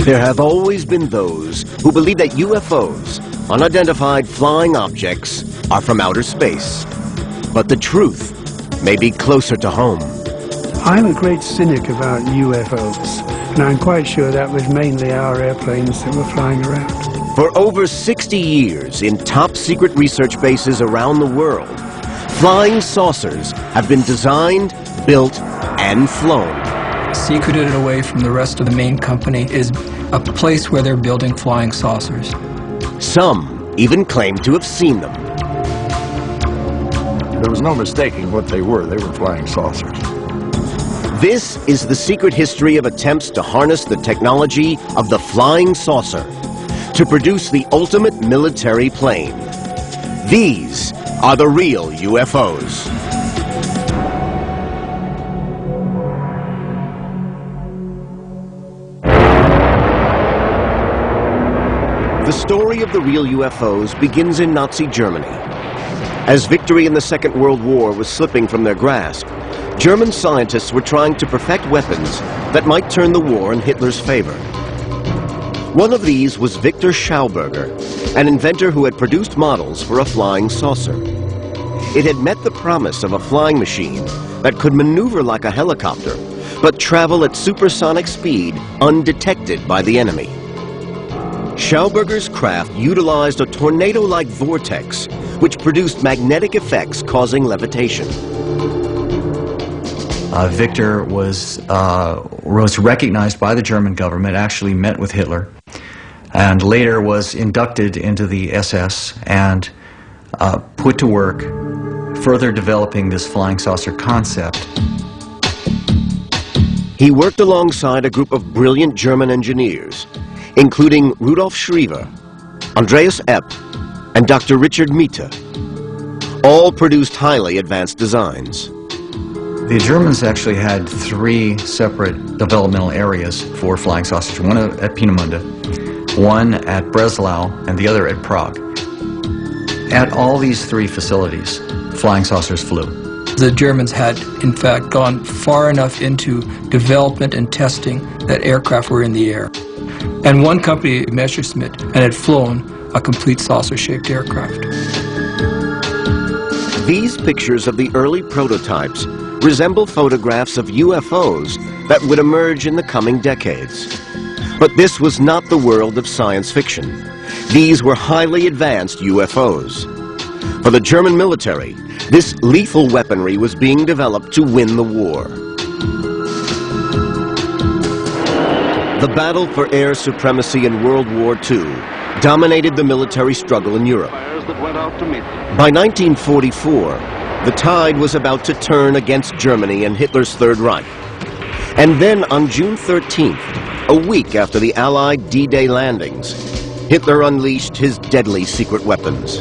There have always been those who believe that UFOs, unidentified flying objects, are from outer space. But the truth may be closer to home. I'm a great cynic about UFOs, and I'm quite sure that was mainly our airplanes that were flying around. For over 60 years, in top-secret research bases around the world, flying saucers have been designed, built, and flown. Secreted away from the rest of the main company is a place where they're building flying saucers. Some even claim to have seen them. There was no mistaking what they were. They were flying saucers. This is the secret history of attempts to harness the technology of the flying saucer to produce the ultimate military plane. These are the real UFOs. The story of the real UFOs begins in Nazi Germany. As victory in the Second World War was slipping from their grasp, German scientists were trying to perfect weapons that might turn the war in Hitler's favor. One of these was Victor Schauberger, an inventor who had produced models for a flying saucer. It had met the promise of a flying machine that could maneuver like a helicopter, but travel at supersonic speed undetected by the enemy. Schauberger's craft utilized a tornado-like vortex, which produced magnetic effects causing levitation. Victor was recognized by the German government, actually met with Hitler, and later was inducted into the SS and put to work further developing this flying saucer concept. He worked alongside a group of brilliant German engineers, including Rudolf Schriever, Andreas Epp, and Dr. Richard Miete. All produced highly advanced designs. The Germans actually had 3 separate developmental areas for flying saucers, one at Peenemünde, one at Breslau, and the other at Prague. At all these 3 facilities, flying saucers flew. The Germans had, in fact, gone far enough into development and testing that aircraft were in the air. And one company, Messerschmitt, had flown a complete saucer-shaped aircraft. These pictures of the early prototypes resemble photographs of UFOs that would emerge in the coming decades. But this was not the world of science fiction. These were highly advanced UFOs. For the German military, this lethal weaponry was being developed to win the war. The battle for air supremacy in World War II dominated the military struggle in Europe. By 1944, the tide was about to turn against Germany and Hitler's Third Reich. And then on June 13th, a week after the Allied D-Day landings, Hitler unleashed his deadly secret weapons.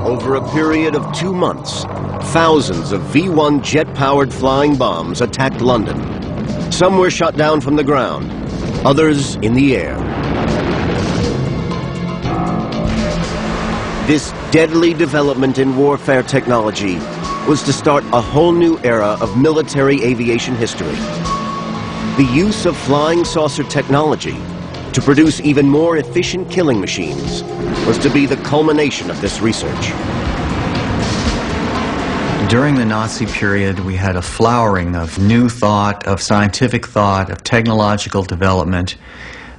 Over a period of 2 months, thousands of V-1 jet-powered flying bombs attacked London. Some were shot down from the ground, others in the air. This deadly development in warfare technology was to start a whole new era of military aviation history. The use of flying saucer technology to produce even more efficient killing machines was to be the culmination of this research. During the Nazi period, we had a flowering of new thought, of scientific thought, of technological development.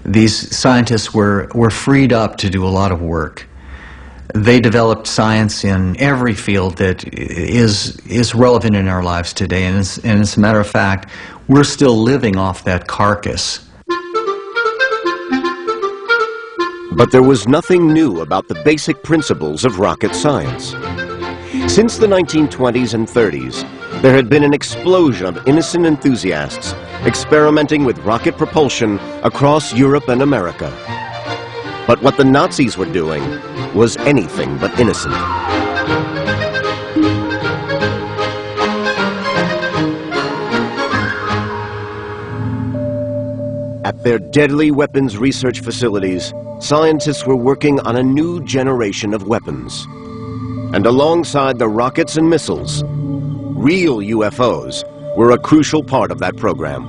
These scientists were freed up to do a lot of work. They developed science in every field that is relevant in our lives today, and as a matter of fact, we're still living off that carcass. But there was nothing new about the basic principles of rocket science. Since the 1920s and 30s, there had been an explosion of innocent enthusiasts experimenting with rocket propulsion across Europe and America. But what the Nazis were doing was anything but innocent. At their deadly weapons research facilities, scientists were working on a new generation of weapons. And alongside the rockets and missiles, real UFOs were a crucial part of that program.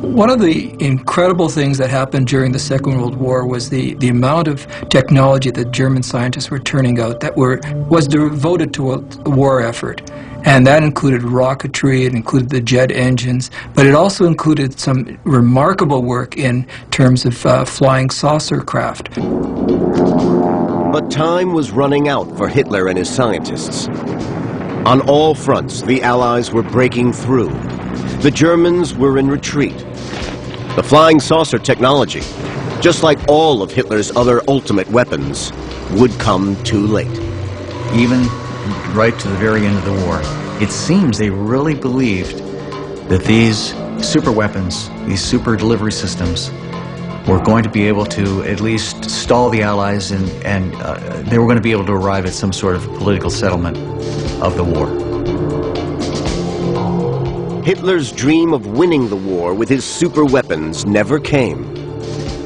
One of the incredible things that happened during the Second World War was the amount of technology that German scientists were turning out that was devoted to a war effort. And that included rocketry, it included the jet engines, but it also included some remarkable work in terms of flying saucer craft. But time was running out for Hitler and his scientists. On all fronts, the Allies were breaking through. The Germans were in retreat. The flying saucer technology, just like all of Hitler's other ultimate weapons, would come too late. Even right to the very end of the war, it seems they really believed that these super weapons, these super delivery systems, were going to be able to at least stall the Allies and they were going to be able to arrive at some sort of political settlement of the war. Hitler's dream of winning the war with his super weapons never came.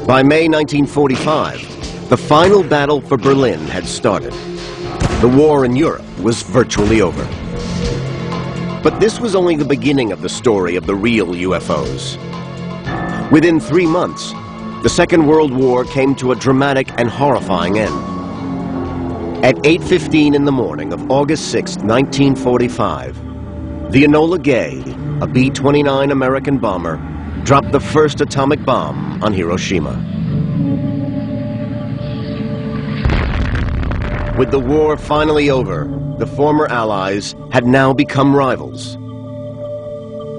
By May 1945, the final battle for Berlin had started. The war in Europe was virtually over. But this was only the beginning of the story of the real UFOs. Within 3 months, the Second World War came to a dramatic and horrifying end. At 8:15 in the morning of August 6, 1945, the Enola Gay, a B-29 American bomber, dropped the first atomic bomb on Hiroshima. With the war finally over, the former Allies had now become rivals.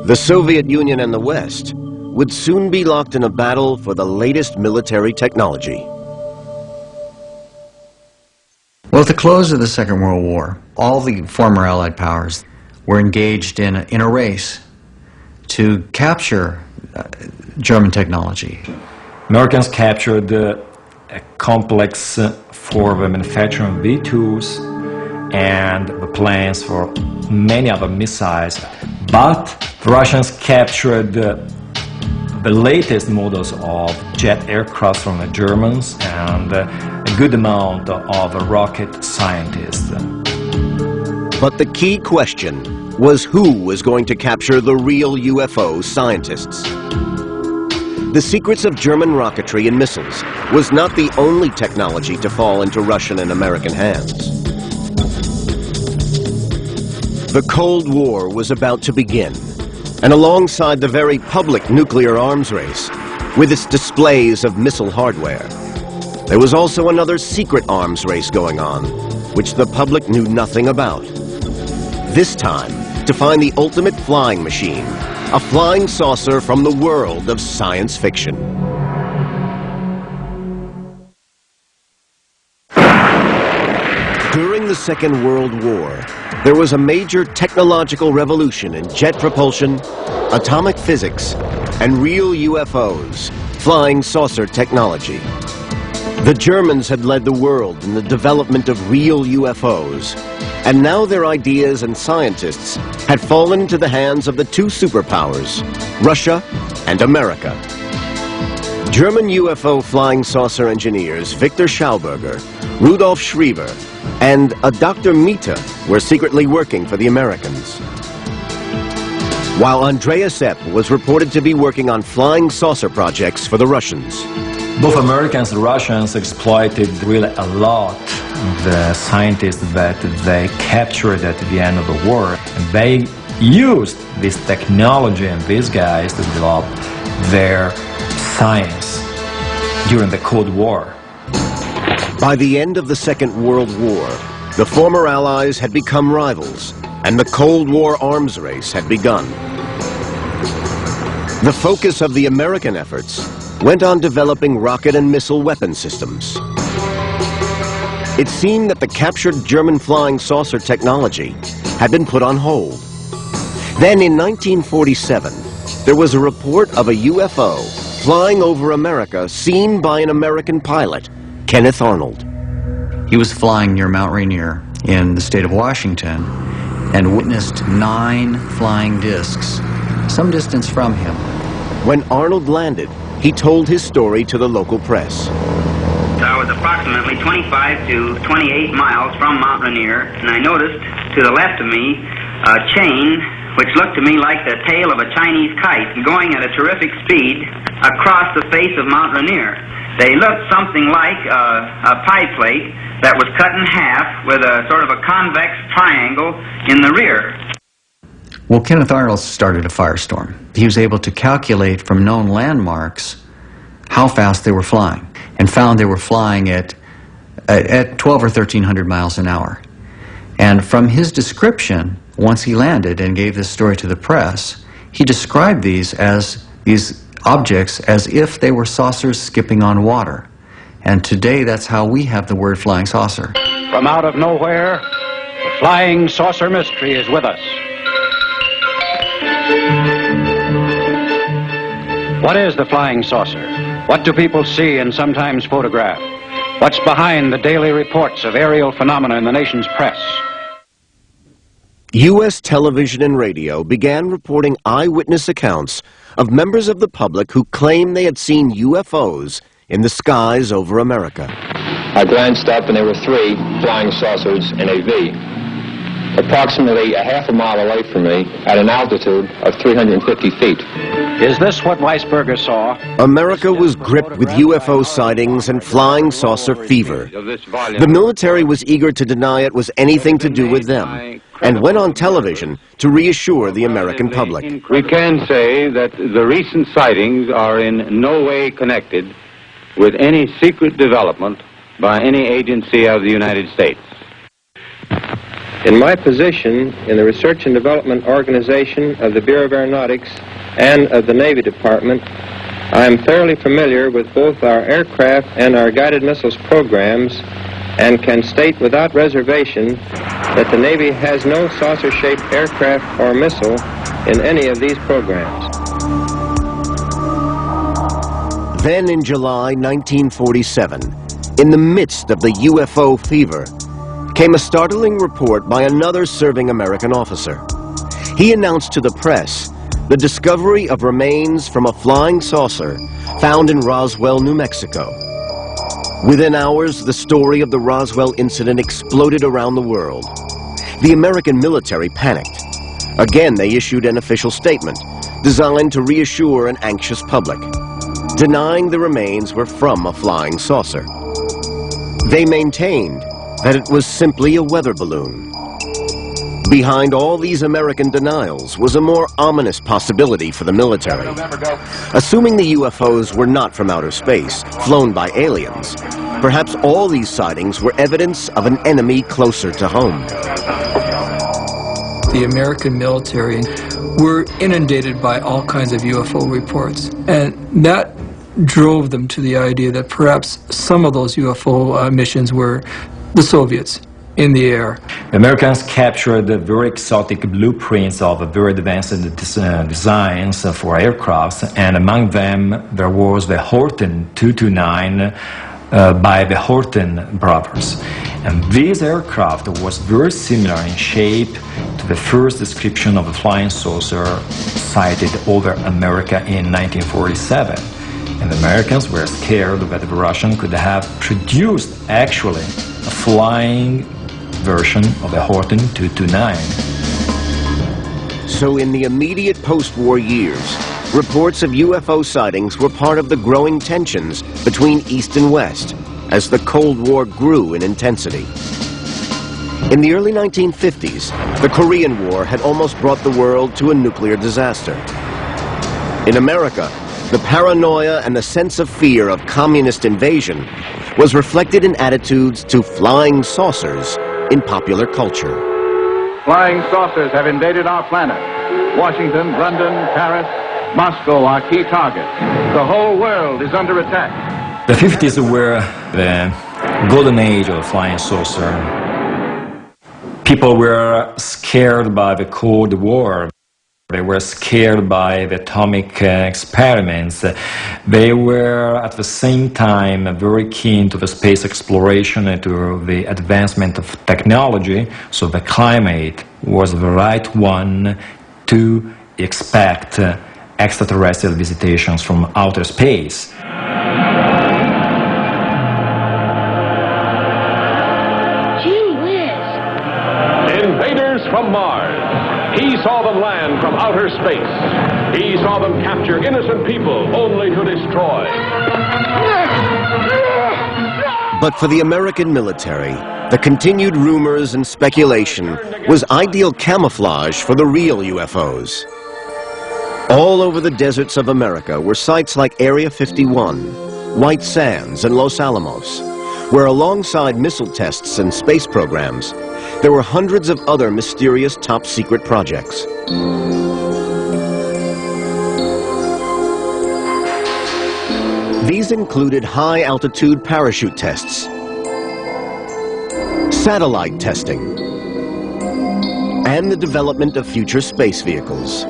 The Soviet Union and the West would soon be locked in a battle for the latest military technology. Well, at the close of the Second World War, all the former Allied powers were engaged in a race to capture German technology. Americans captured a complex for the manufacturing of V-2s and the plans for many other missiles, but the Russians captured the latest models of jet aircraft from the Germans and a good amount of rocket scientists. But the key question was who was going to capture the real UFO scientists. The secrets of German rocketry and missiles was not the only technology to fall into Russian and American hands. The Cold War was about to begin, and alongside the very public nuclear arms race, with its displays of missile hardware, there was also another secret arms race going on, which the public knew nothing about. This time, to find the ultimate flying machine, a flying saucer from the world of science fiction. During the Second World War, there was a major technological revolution in jet propulsion, atomic physics, and real UFOs, flying saucer technology. The Germans had led the world in the development of real UFOs, and now their ideas and scientists had fallen into the hands of the two superpowers, Russia and America. German UFO flying saucer engineers Victor Schauberger, Rudolf Schriever, and a Dr. Mita were secretly working for the Americans. While Andreas Epp was reported to be working on flying saucer projects for the Russians. Both Americans and Russians exploited really a lot the scientists that they captured at the end of the war. And they used this technology and these guys to develop their science during the Cold War. By the end of the Second World War, the former Allies had become rivals, and the Cold War arms race had begun. The focus of the American efforts went on developing rocket and missile weapon systems. It seemed that the captured German flying saucer technology had been put on hold. Then in 1947, there was a report of a UFO flying over America seen by an American pilot, Kenneth Arnold. He was flying near Mount Rainier in the state of Washington and witnessed 9 flying discs some distance from him. When Arnold landed, he told his story to the local press. I was approximately 25 to 28 miles from Mount Rainier, and I noticed to the left of me a chain which looked to me like the tail of a Chinese kite going at a terrific speed across the face of Mount Rainier. They looked something like a pie plate that was cut in half with a sort of a convex triangle in the rear. Well, Kenneth Arnold started a firestorm. He was able to calculate from known landmarks how fast they were flying, and found they were flying at 12 or 1,300 miles an hour. And from his description, once he landed and gave this story to the press, he described these objects as if they were saucers skipping on water. And today, that's how we have the word flying saucer. From out of nowhere, the flying saucer mystery is with us. What is the flying saucer? What do people see and sometimes photograph? What's behind the daily reports of aerial phenomena in the nation's press? U.S. television and radio began reporting eyewitness accounts of members of the public who claimed they had seen UFOs in the skies over America. I glanced up and there were 3 flying saucers in a V, approximately a half a mile away from me at an altitude of 350 feet. Is this what Weisberger saw? America was gripped with UFO sightings and flying saucer fever. The military was eager to deny it was anything to do with them, and went on television to reassure the American public. We can say that the recent sightings are in no way connected with any secret development by any agency of the United States. In my position in the Research and Development Organization of the Bureau of Aeronautics and of the Navy Department, I am thoroughly familiar with both our aircraft and our guided missiles programs, and can state without reservation that the Navy has no saucer-shaped aircraft or missile in any of these programs. Then in July 1947, in the midst of the UFO fever, came a startling report by another serving American officer. He announced to the press the discovery of remains from a flying saucer found in Roswell, New Mexico. Within hours, the story of the Roswell incident exploded around the world. The American military panicked. Again, they issued an official statement designed to reassure an anxious public, denying the remains were from a flying saucer. They maintained that it was simply a weather balloon. Behind all these American denials was a more ominous possibility for the military. Assuming the UFOs were not from outer space, flown by aliens, perhaps all these sightings were evidence of an enemy closer to home. The American military were inundated by all kinds of UFO reports, and that drove them to the idea that perhaps some of those UFO missions were the Soviets in the air. The Americans captured the very exotic blueprints of very advanced designs for aircrafts, and among them there was the Horten 229 by the Horten brothers. And this aircraft was very similar in shape to the first description of a flying saucer sighted over America in 1947. And the Americans were scared that the Russians could have produced actually a flying version of the Horten 229. So in the immediate post-war years, reports of UFO sightings were part of the growing tensions between East and West as the Cold War grew in intensity. In the early 1950s, the Korean War had almost brought the world to a nuclear disaster. In America, the paranoia and the sense of fear of communist invasion was reflected in attitudes to flying saucers in popular culture. Flying saucers have invaded our planet. Washington, London, Paris, Moscow are key targets. The whole world is under attack. The 50s were the golden age of the flying saucer. People were scared by the Cold War. They were scared by the atomic experiments. They were at the same time very keen to the space exploration and to the advancement of technology, so the climate was the right one to expect extraterrestrial visitations from outer space. Gee whiz! Invaders saw them land from outer space. He saw them capture innocent people only to destroy. But for the American military, the continued rumors and speculation was ideal camouflage for the real UFOs. All over the deserts of America were sites like Area 51, White Sands, and Los Alamos, where alongside missile tests and space programs, there were hundreds of other mysterious top-secret projects. These included high-altitude parachute tests, satellite testing, and the development of future space vehicles.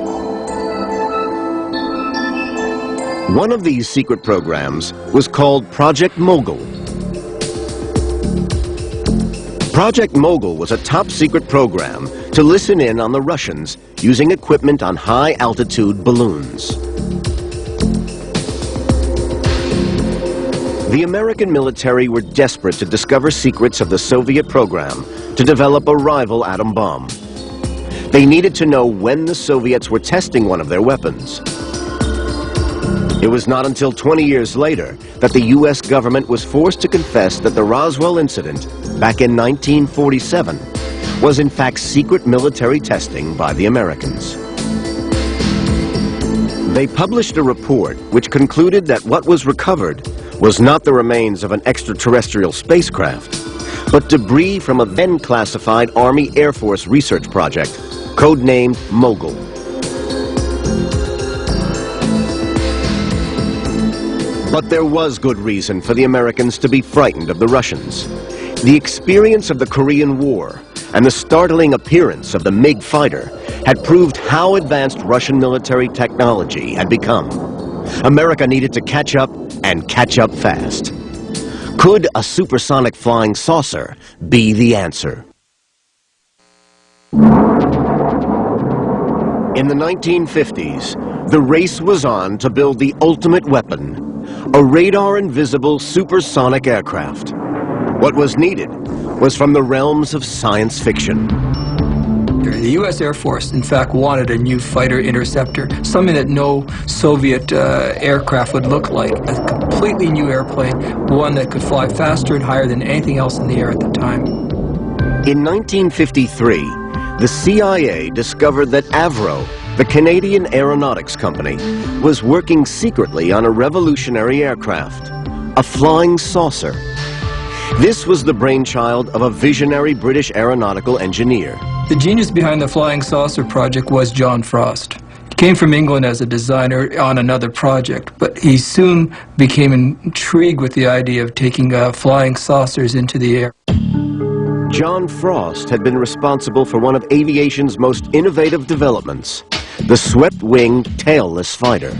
One of these secret programs was called Project Mogul. Project Mogul was a top-secret program to listen in on the Russians using equipment on high-altitude balloons. The American military were desperate to discover secrets of the Soviet program to develop a rival atom bomb. They needed to know when the Soviets were testing one of their weapons. It was not until 20 years later that the U.S. government was forced to confess that the Roswell incident, back in 1947, was in fact secret military testing by the Americans. They published a report which concluded that what was recovered was not the remains of an extraterrestrial spacecraft, but debris from a then-classified Army Air Force research project, codenamed Mogul. But there was good reason for the Americans to be frightened of the Russians. The experience of the Korean War and the startling appearance of the MiG fighter had proved how advanced Russian military technology had become. America needed to catch up, and catch up fast. Could a supersonic flying saucer be the answer? In the 1950s, the race was on to build the ultimate weapon, a radar-invisible supersonic aircraft. What was needed was from the realms of science fiction. The U.S. Air Force, in fact, wanted a new fighter interceptor, something that no Soviet aircraft would look like. A completely new airplane, one that could fly faster and higher than anything else in the air at the time. In 1953, the CIA discovered that Avro, the Canadian aeronautics company, was working secretly on a revolutionary aircraft, a flying saucer. This was the brainchild of a visionary British aeronautical engineer. The genius behind the Flying Saucer project was John Frost. He came from England as a designer on another project, but he soon became intrigued with the idea of taking flying saucers into the air. John Frost had been responsible for one of aviation's most innovative developments, the swept-wing tailless fighter.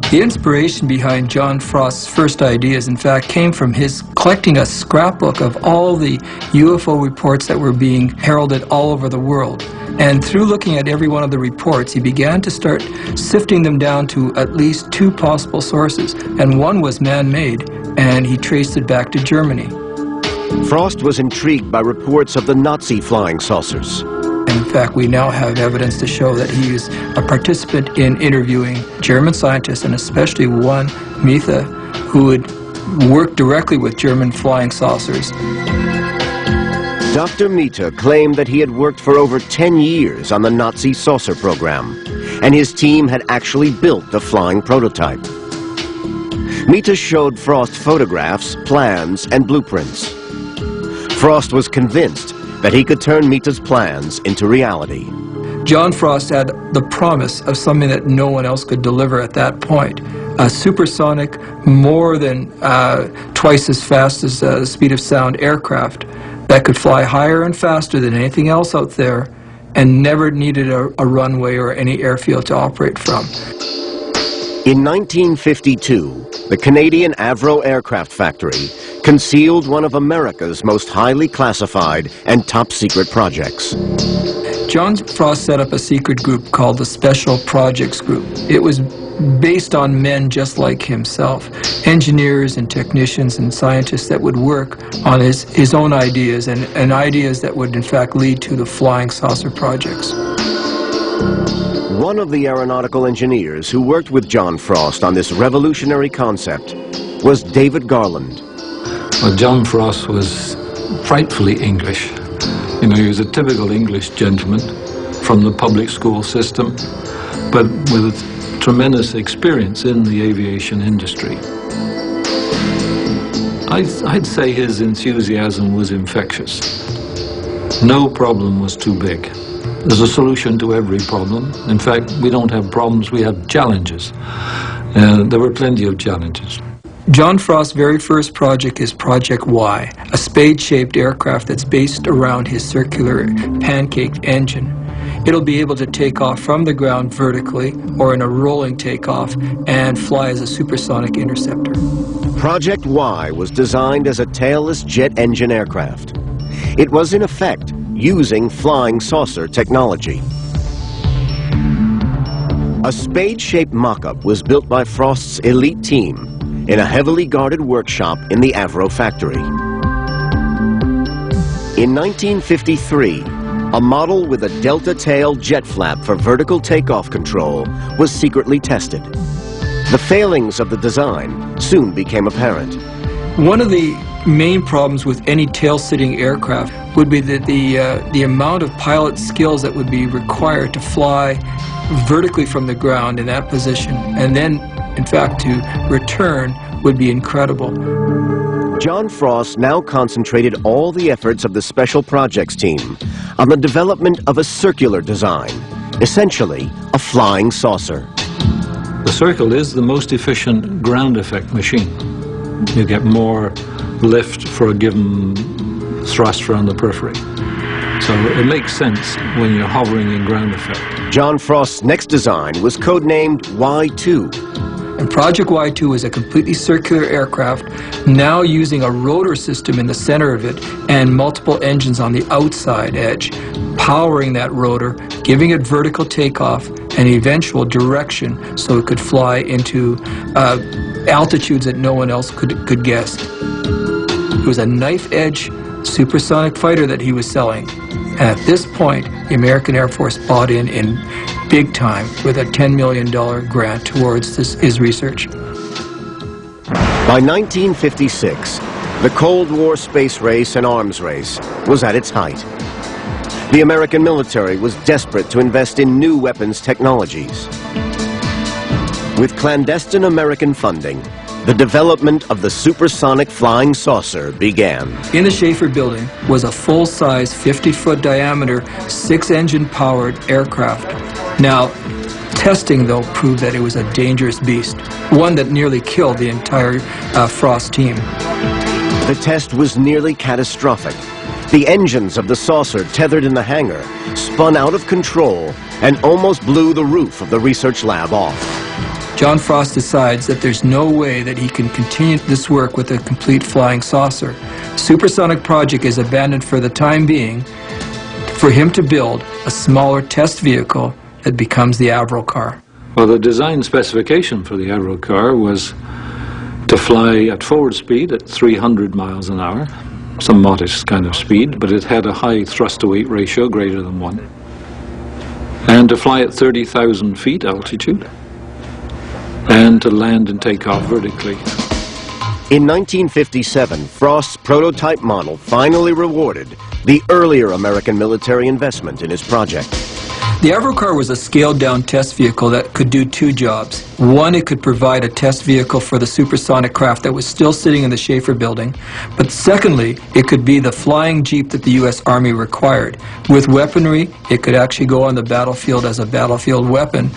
The inspiration behind John Frost's first ideas, in fact, came from his collecting a scrapbook of all the UFO reports that were being heralded all over the world. And through looking at every one of the reports, he began to start sifting them down to at least two possible sources. And one was man-made, and he traced it back to Germany. Frost was intrigued by reports of the Nazi flying saucers. In fact, we now have evidence to show that he is a participant in interviewing German scientists, and especially one, Mitha, who had worked directly with German flying saucers. Dr. Mitha claimed that he had worked for over 10 years on the Nazi saucer program, and his team had actually built the flying prototype. Mitha showed Frost photographs, plans, and blueprints. Frost was convinced that he could turn Mitha's plans into reality. John Frost had the promise of something that no one else could deliver at that point. A supersonic, more than twice as fast as the speed of sound aircraft that could fly higher and faster than anything else out there and never needed a runway or any airfield to operate from. In 1952, the Canadian Avro Aircraft Factory concealed one of America's most highly classified and top-secret projects. John Frost set up a secret group called the Special Projects Group. It was based on men just like himself, engineers and technicians and scientists that would work on his own ideas and ideas that would in fact lead to the flying saucer projects. One of the aeronautical engineers who worked with John Frost on this revolutionary concept was David Garland. Well, John Frost was frightfully English. You know, he was a typical English gentleman from the public school system, but with tremendous experience in the aviation industry. I'd say his enthusiasm was infectious. No problem was too big. There's a solution to every problem. In fact, we don't have problems, we have challenges. And there were plenty of challenges. John Frost's very first project is Project Y, a spade-shaped aircraft that's based around his circular pancake engine. It'll be able to take off from the ground vertically or in a rolling takeoff and fly as a supersonic interceptor. Project Y was designed as a tailless jet engine aircraft. It was in effect using flying saucer technology. A spade-shaped mock-up was built by Frost's elite team in a heavily guarded workshop in the Avro factory. In 1953, a model with a delta-tail jet flap for vertical takeoff control was secretly tested. The failings of the design soon became apparent. One of the main problems with any tail-sitting aircraft would be that the amount of pilot skills that would be required to fly vertically from the ground in that position, and then, in fact, to return, would be incredible. John Frost now concentrated all the efforts of the Special Projects team on the development of a circular design, essentially a flying saucer. The Circle is the most efficient ground effect machine. You get more lift for a given thrust around the periphery. So it makes sense when you're hovering in ground effect. John Frost's next design was codenamed Y2. And Project Y2 is a completely circular aircraft, now using a rotor system in the center of it and multiple engines on the outside edge, powering that rotor, giving it vertical takeoff and eventual direction so it could fly into altitudes that no one else could guess. It was a knife-edge supersonic fighter that he was selling. And at this point, the American Air Force bought in big time with a $10 million grant towards his research. By 1956, the Cold War space race and arms race was at its height. The American military was desperate to invest in new weapons technologies. With clandestine American funding, the development of the supersonic flying saucer began. In the Schaefer building was a full-size 50-foot diameter 6-engine powered aircraft. Now, testing though proved that it was a dangerous beast, one that nearly killed the entire Frost team. The test was nearly catastrophic. The engines of the saucer tethered in the hangar spun out of control and almost blew the roof of the research lab off. John Frost decides that there's no way that he can continue this work with a complete flying saucer. Supersonic project is abandoned for the time being for him to build a smaller test vehicle that becomes the Avro car. Well, the design specification for the Avro car was to fly at forward speed at 300 miles an hour, some modest kind of speed, but it had a high thrust-to-weight ratio greater than 1, and to fly at 30,000 feet altitude, and to land and take off vertically. In 1957, Frost's prototype model finally rewarded the earlier American military investment in his project. The Avro car was a scaled-down test vehicle that could do two jobs. One, it could provide a test vehicle for the supersonic craft that was still sitting in the Schaefer building. But secondly, it could be the flying jeep that the U.S. Army required. With weaponry, it could actually go on the battlefield as a battlefield weapon.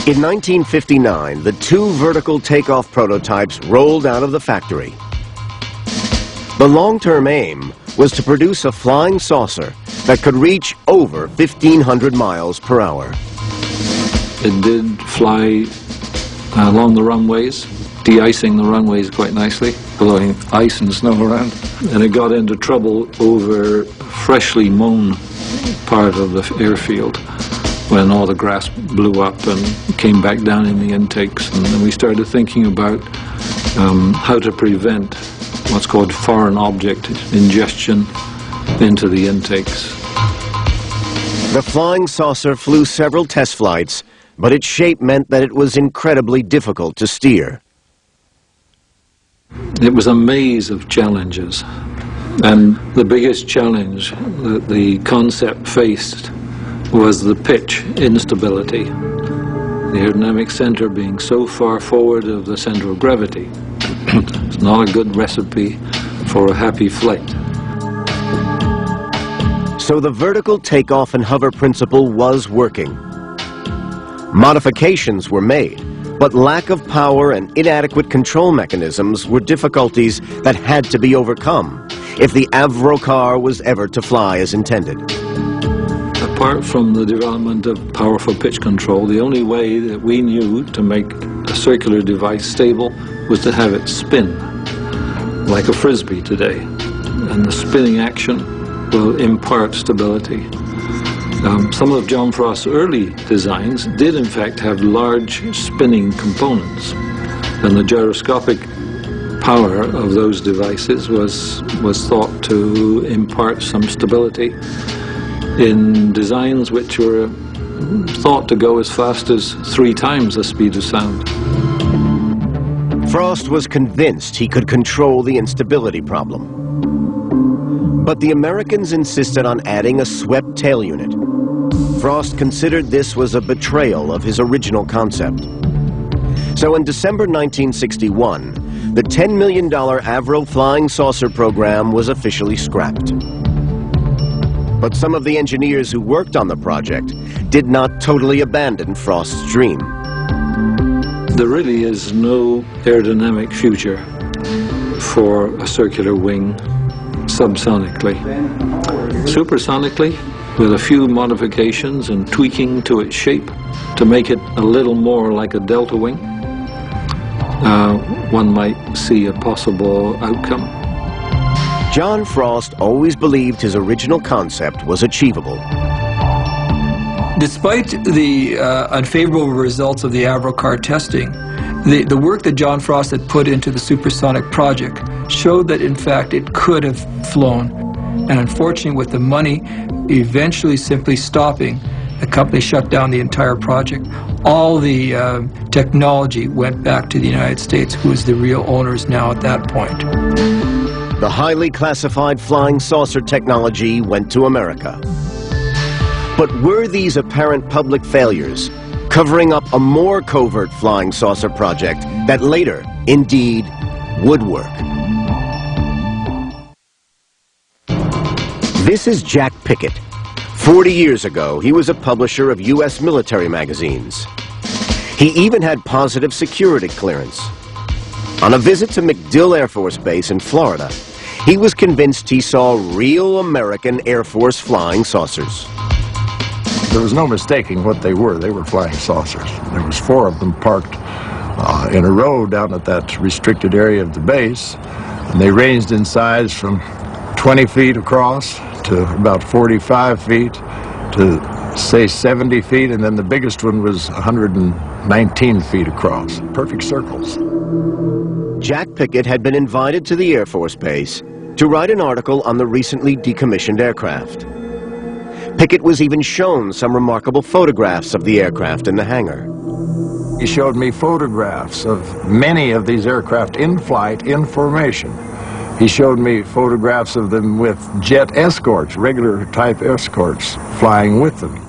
In 1959, the two vertical takeoff prototypes rolled out of the factory. The long-term aim was to produce a flying saucer that could reach over 1,500 miles per hour. It did fly along the runways, de-icing the runways quite nicely, blowing ice and snow around. And it got into trouble over freshly mown part of the airfield when all the grass blew up and came back down in the intakes. And then we started thinking about how to prevent what's called foreign object ingestion into the intakes. The flying saucer flew several test flights, but its shape meant that it was incredibly difficult to steer. It was a maze of challenges, and the biggest challenge that the concept faced was the pitch instability. The aerodynamic center being so far forward of the center of gravity. It's not a good recipe for a happy flight. So the vertical takeoff and hover principle was working. Modifications were made, but lack of power and inadequate control mechanisms were difficulties that had to be overcome if the Avro car was ever to fly as intended. Apart from the development of powerful pitch control, the only way that we knew to make a circular device stable was to have it spin, like a frisbee today. And the spinning action will impart stability. Some of John Frost's early designs did in fact have large spinning components, and the gyroscopic power of those devices was thought to impart some stability in designs which were thought to go as fast as 3 times the speed of sound. Frost was convinced he could control the instability problem. But the Americans insisted on adding a swept tail unit. Frost considered this was a betrayal of his original concept. So in December 1961, the $10 million Avro flying saucer program was officially scrapped. But some of the engineers who worked on the project did not totally abandon Frost's dream. There really is no aerodynamic future for a circular wing subsonically. Supersonically, with a few modifications and tweaking to its shape to make it a little more like a delta wing, one might see a possible outcome. John Frost always believed his original concept was achievable. Despite the unfavorable results of the Avro car testing, the work that John Frost had put into the supersonic project showed that in fact it could have flown. And unfortunately, with the money eventually simply stopping, the company shut down the entire project. All the technology went back to the United States, who was the real owners now at that point. The highly classified flying saucer technology went to America. But were these apparent public failures covering up a more covert flying saucer project that later, indeed, would work? This is Jack Pickett. 40 years ago, he was a publisher of U.S. military magazines. He even had positive security clearance. On a visit to MacDill Air Force Base in Florida, he was convinced he saw real American Air Force flying saucers. There was no mistaking what they were. They were flying saucers. There was 4 of them parked in a row down at that restricted area of the base, and they ranged in size from 20 feet across to about 45 feet to, say, 70 feet, and then the biggest one was 119 feet across. Perfect circles. Jack Pickett had been invited to the Air Force Base to write an article on the recently decommissioned aircraft. Pickett was even shown some remarkable photographs of the aircraft in the hangar. He showed me photographs of many of these aircraft in flight, in formation. He showed me photographs of them with jet escorts, regular type escorts, flying with them.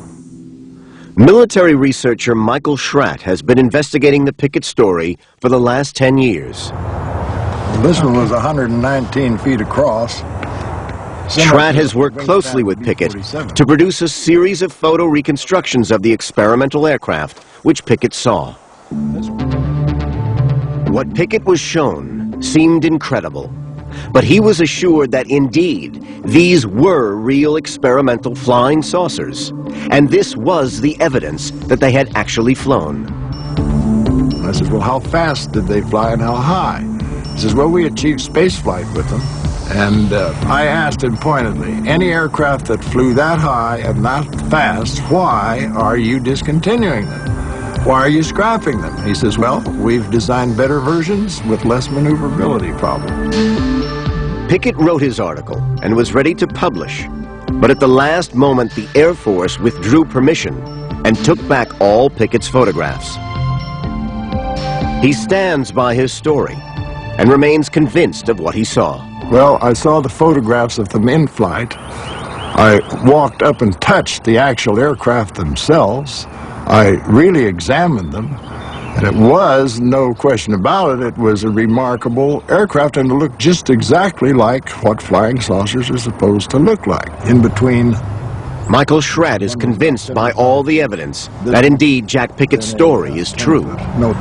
Military researcher Michael Schratt has been investigating the Pickett story for the last 10 years. This one was 119 feet across. Schratt has worked closely with Pickett to produce a series of photo reconstructions of the experimental aircraft which Pickett saw. What Pickett was shown seemed incredible, but he was assured that indeed these were real experimental flying saucers, and this was the evidence that they had actually flown. I said, well, how fast did they fly and how high? He says, well, we achieved space flight with them. And I asked him pointedly, any aircraft that flew that high and that fast, why are you discontinuing them? Why are you scrapping them? He says, well, we've designed better versions with less maneuverability problems. Pickett wrote his article and was ready to publish But at the last moment, the Air Force withdrew permission and took back all Pickett's photographs. He stands by his story and remains convinced of what he saw. Well, I saw the photographs of them in flight. I walked up and touched the actual aircraft themselves. I really examined them, and it was, no question about it, it was a remarkable aircraft, and it looked just exactly like what flying saucers are supposed to look like, in between. Michael Schratt is convinced by all the evidence that indeed Jack Pickett's story is true.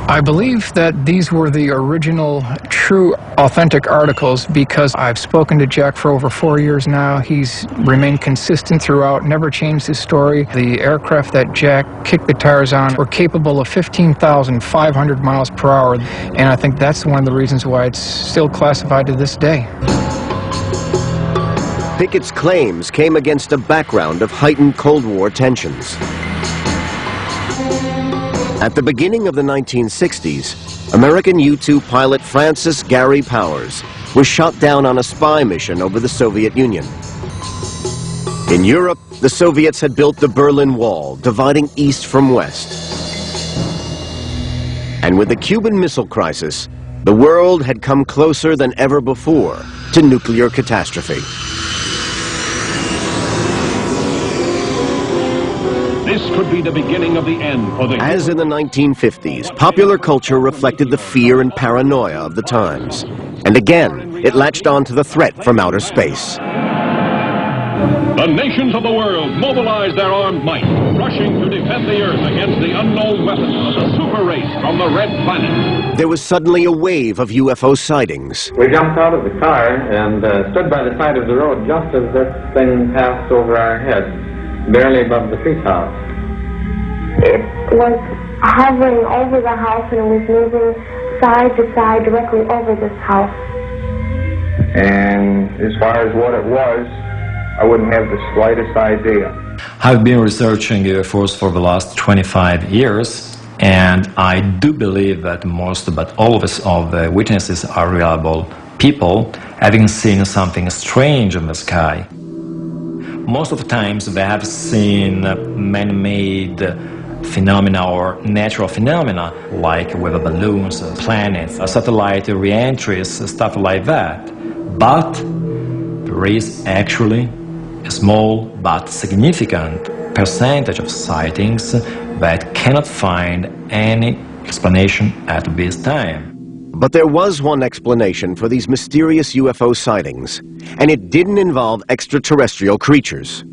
I believe that these were the original, true, authentic articles because I've spoken to Jack for over 4 years now. He's remained consistent throughout, never changed his story. The aircraft that Jack kicked the tires on were capable of 15,500 miles per hour, and I think that's one of the reasons why it's still classified to this day. Pickett's claims came against a background of heightened Cold War tensions. At the beginning of the 1960s, American U-2 pilot Francis Gary Powers was shot down on a spy mission over the Soviet Union. In Europe, the Soviets had built the Berlin Wall, dividing east from west. And with the Cuban Missile Crisis, the world had come closer than ever before to nuclear catastrophe. This could be the beginning of the end for the... As in the 1950s, popular culture reflected the fear and paranoia of the times. And again, it latched on to the threat from outer space. The nations of the world mobilized their armed might, rushing to defend the Earth against the unknown weapons of the super race from the Red Planet. There was suddenly a wave of UFO sightings. We jumped out of the car and stood by the side of the road just as this thing passed over our heads, barely above the treetops. It was hovering over the house and it was moving side to side directly over this house. And as far as what it was, I wouldn't have the slightest idea. I've been researching UFOs for the last 25 years, and I do believe that most, but all of the witnesses are reliable people having seen something strange in the sky. Most of the times they have seen man-made phenomena or natural phenomena like weather balloons, planets, satellite re-entries, stuff like that. But there is actually a small but significant percentage of sightings that cannot find any explanation at this time. But there was one explanation for these mysterious UFO sightings, and it didn't involve extraterrestrial creatures.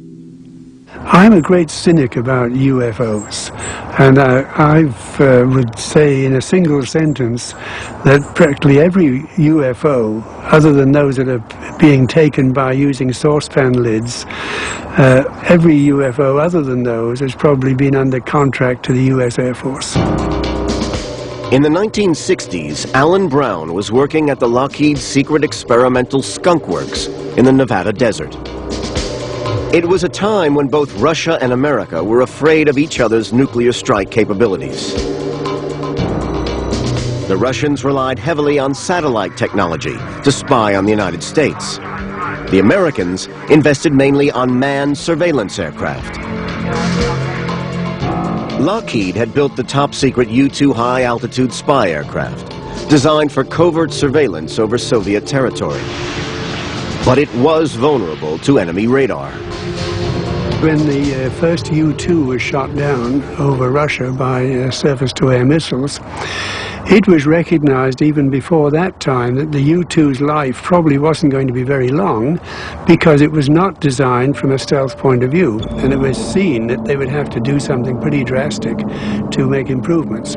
I'm a great cynic about UFOs, and I would say in a single sentence that practically every UFO, other than those that are being taken by using saucepan lids, every UFO other than those has probably been under contract to the US Air Force. In the 1960s, Alan Brown was working at the Lockheed Secret Experimental Skunk Works in the Nevada desert. It was a time when both Russia and America were afraid of each other's nuclear strike capabilities. The Russians relied heavily on satellite technology to spy on the United States. The Americans invested mainly on manned surveillance aircraft. Lockheed had built the top-secret U-2 high-altitude spy aircraft, designed for covert surveillance over Soviet territory. But it was vulnerable to enemy radar. When the first U-2 was shot down over Russia by surface-to-air missiles, it was recognized even before that time that the U-2's life probably wasn't going to be very long because it was not designed from a stealth point of view, and it was seen that they would have to do something pretty drastic to make improvements.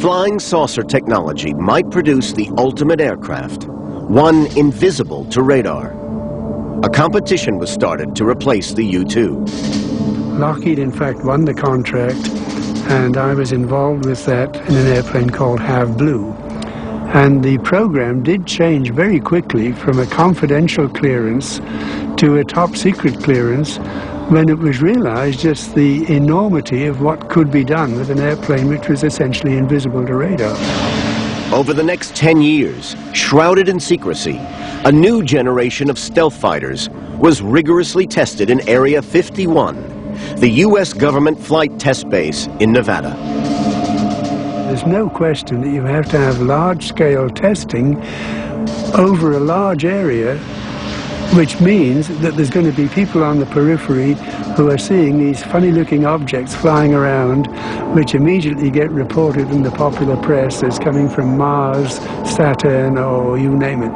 Flying saucer technology might produce the ultimate aircraft, one invisible to radar. A competition was started to replace the U-2. Lockheed, in fact, won the contract, and I was involved with that in an airplane called Have Blue. And the program did change very quickly from a confidential clearance to a top-secret clearance when it was realized just the enormity of what could be done with an airplane which was essentially invisible to radar. Over the next 10 years, shrouded in secrecy, a new generation of stealth fighters was rigorously tested in Area 51, the U.S. government flight test base in Nevada. There's no question that you have to have large-scale testing over a large area, which means that there's going to be people on the periphery who are seeing these funny-looking objects flying around, which immediately get reported in the popular press as coming from Mars, Saturn, or you name it.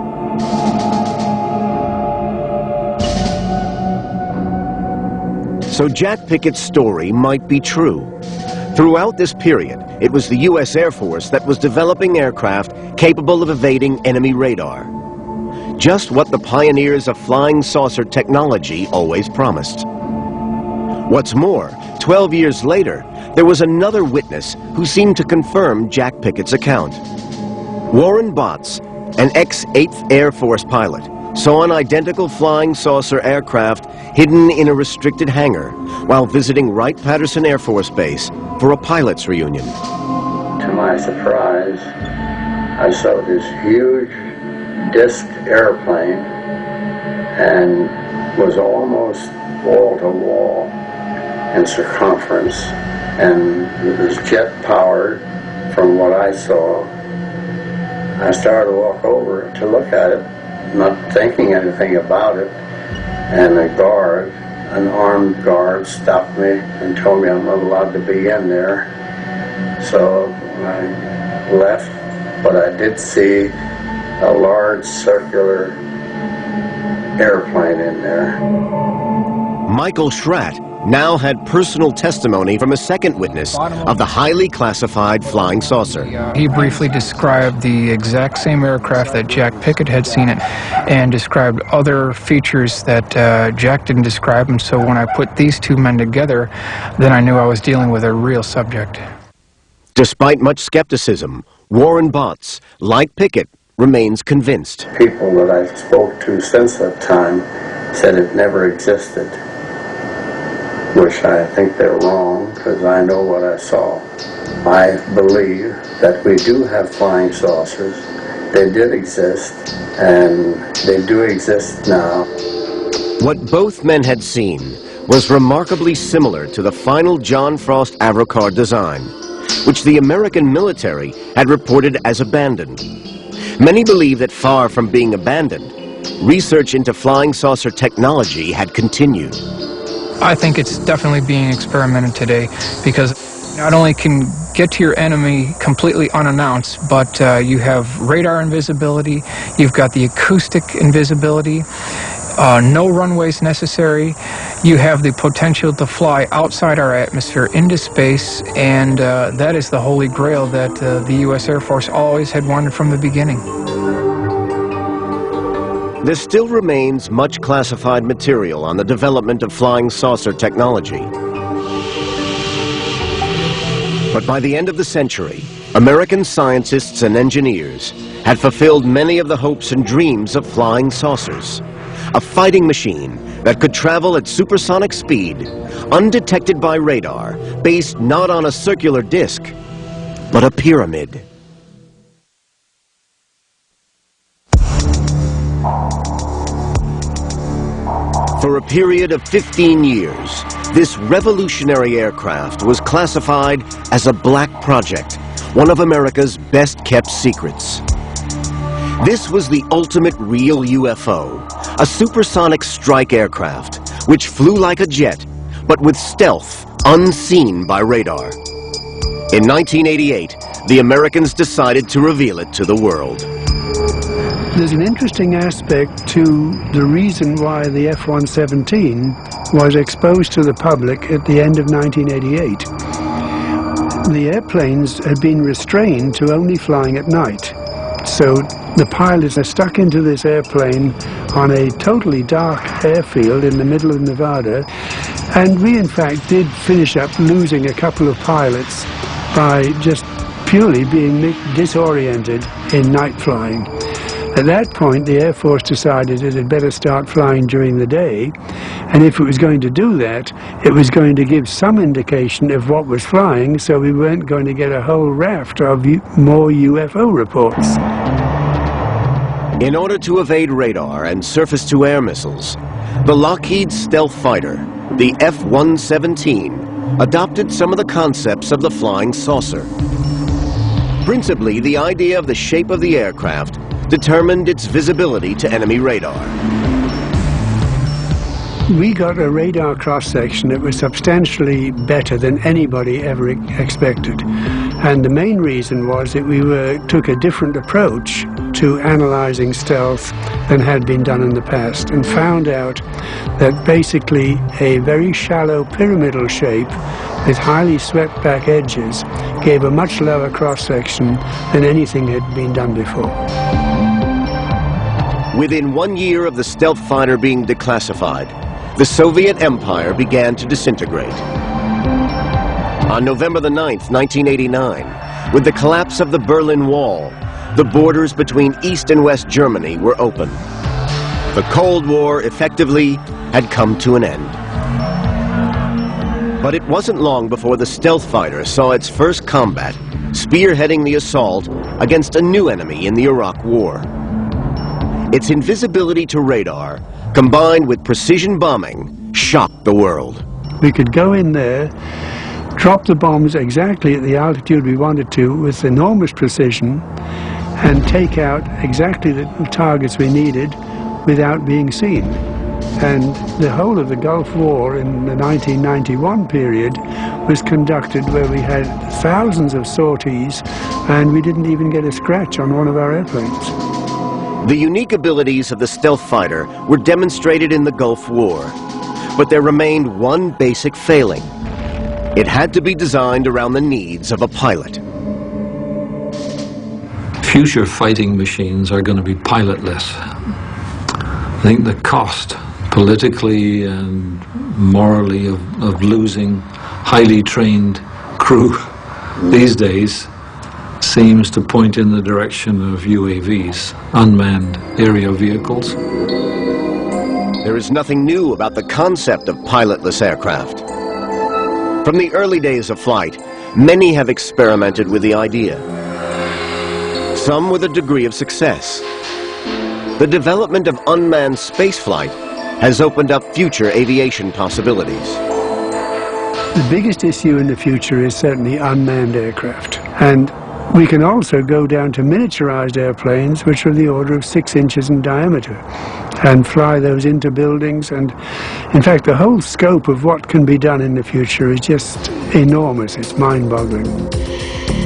So Jack Pickett's story might be true. Throughout this period, it was the U.S. Air Force that was developing aircraft capable of evading enemy radar. Just what the pioneers of flying saucer technology always promised. What's more, 12 years later, there was another witness who seemed to confirm Jack Pickett's account. Warren Botts, an ex-8th Air Force pilot, saw an identical flying saucer aircraft hidden in a restricted hangar while visiting Wright-Patterson Air Force Base for a pilot's reunion. To my surprise, I saw this huge disc airplane and was almost wall-to-wall in circumference, and it was jet-powered from what I saw. I started to walk over to look at it, not thinking anything about it, and an armed guard stopped me and told me I'm not allowed to be in there. So I left, but I did see a large circular airplane in there. Michael Schratt now had personal testimony from a second witness of the highly classified flying saucer. He briefly described the exact same aircraft that Jack Pickett had seen it, and described other features that Jack didn't describe, and so when I put these two men together, then I knew I was dealing with a real subject. Despite much skepticism, Warren Botts, like Pickett, remains convinced. People that I spoke to since that time said it never existed, which I think they're wrong, because I know what I saw. I believe that we do have flying saucers. They did exist, and they do exist now. What both men had seen was remarkably similar to the final John Frost Avrocar design, which the American military had reported as abandoned. Many believe that far from being abandoned, research into flying saucer technology had continued. I think it's definitely being experimented today, because not only can get to your enemy completely unannounced, but you have radar invisibility, you've got the acoustic invisibility, no runways necessary, you have the potential to fly outside our atmosphere into space, and that is the holy grail that the U.S. Air Force always had wanted from the beginning. There still remains much classified material on the development of flying saucer technology. But by the end of the century, American scientists and engineers had fulfilled many of the hopes and dreams of flying saucers. A fighting machine that could travel at supersonic speed, undetected by radar, based not on a circular disc, but a pyramid. For a period of 15 years, this revolutionary aircraft was classified as a black project, one of America's best-kept secrets. This was the ultimate real UFO, a supersonic strike aircraft, which flew like a jet, but with stealth unseen by radar. In 1988, the Americans decided to reveal it to the world. There's an interesting aspect to the reason why the F-117 was exposed to the public at the end of 1988. The airplanes had been restrained to only flying at night. So the pilots are stuck into this airplane on a totally dark airfield in the middle of Nevada. And we, in fact, did finish up losing a couple of pilots by just purely being disoriented in night flying. At that point, the Air Force decided it had better start flying during the day, and if it was going to do that, it was going to give some indication of what was flying, so we weren't going to get a whole raft of more UFO reports. In order to evade radar and surface-to-air missiles, the Lockheed stealth fighter, the F-117, adopted some of the concepts of the flying saucer. Principally, the idea of the shape of the aircraft determined its visibility to enemy radar. We got a radar cross-section that was substantially better than anybody ever expected. And the main reason was that we took a different approach to analyzing stealth than had been done in the past, and found out that basically a very shallow pyramidal shape with highly swept-back edges gave a much lower cross-section than anything had been done before. Within 1 year of the stealth fighter being declassified, the Soviet Empire began to disintegrate. On November the 9th, 1989, with the collapse of the Berlin Wall, the borders between East and West Germany were open. The Cold War effectively had come to an end. But it wasn't long before the stealth fighter saw its first combat, spearheading the assault against a new enemy in the Iraq War. Its invisibility to radar, combined with precision bombing, shocked the world. We could go in there, drop the bombs exactly at the altitude we wanted to with enormous precision, and take out exactly the targets we needed without being seen. And the whole of the Gulf War in the 1991 period was conducted where we had thousands of sorties and we didn't even get a scratch on one of our airplanes. The unique abilities of the stealth fighter were demonstrated in the Gulf War, but there remained one basic failing. It had to be designed around the needs of a pilot. Future fighting machines are going to be pilotless. I think the cost, politically and morally, of losing highly trained crew these days seems to point in the direction of UAVs, unmanned aerial vehicles. There is nothing new about the concept of pilotless aircraft. From the early days of flight, many have experimented with the idea. Some with a degree of success. The development of unmanned spaceflight has opened up future aviation possibilities. The biggest issue in the future is certainly unmanned aircraft. And we can also go down to miniaturized airplanes, which are the order of 6 inches in diameter, and fly those into buildings. And in fact, the whole scope of what can be done in the future is just enormous. It's mind-boggling.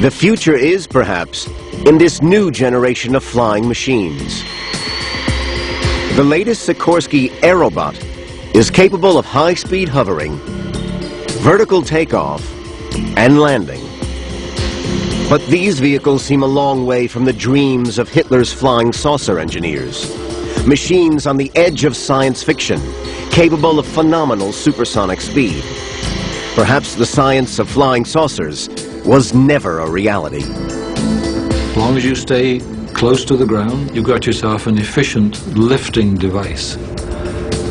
The future is, perhaps, in this new generation of flying machines. The latest Sikorsky Aerobot is capable of high-speed hovering, vertical takeoff, and landing. But these vehicles seem a long way from the dreams of Hitler's flying saucer engineers. Machines on the edge of science fiction, capable of phenomenal supersonic speed. Perhaps the science of flying saucers was never a reality. As long as you stay close to the ground, you've got yourself an efficient lifting device.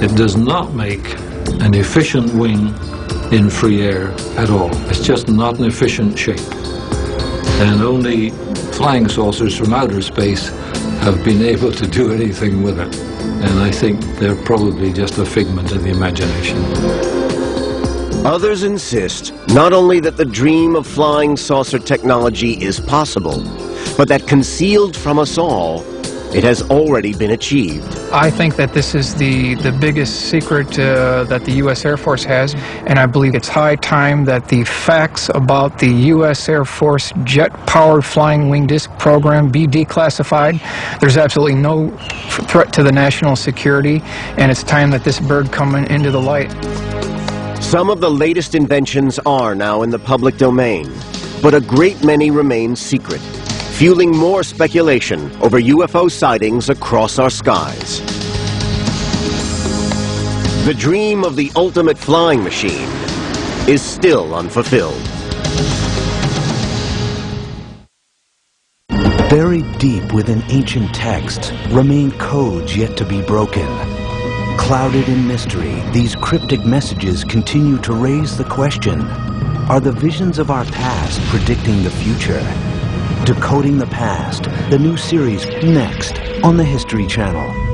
It does not make an efficient wing in free air at all. It's just not an efficient shape. And only flying saucers from outer space have been able to do anything with it. And I think they're probably just a figment of the imagination. Others insist not only that the dream of flying saucer technology is possible, but that concealed from us all, it has already been achieved. I think that this is the biggest secret that the U.S. Air Force has, and I believe it's high time that the facts about the U.S. Air Force jet-powered flying wing disc program be declassified. There's absolutely no threat to the national security, and it's time that this bird come into the light. Some of the latest inventions are now in the public domain, but a great many remain secret, fueling more speculation over UFO sightings across our skies. The dream of the ultimate flying machine is still unfulfilled. Buried deep within ancient texts remain codes yet to be broken. Clouded in mystery, these cryptic messages continue to raise the question, are the visions of our past predicting the future? Decoding the Past, the new series next on the History Channel.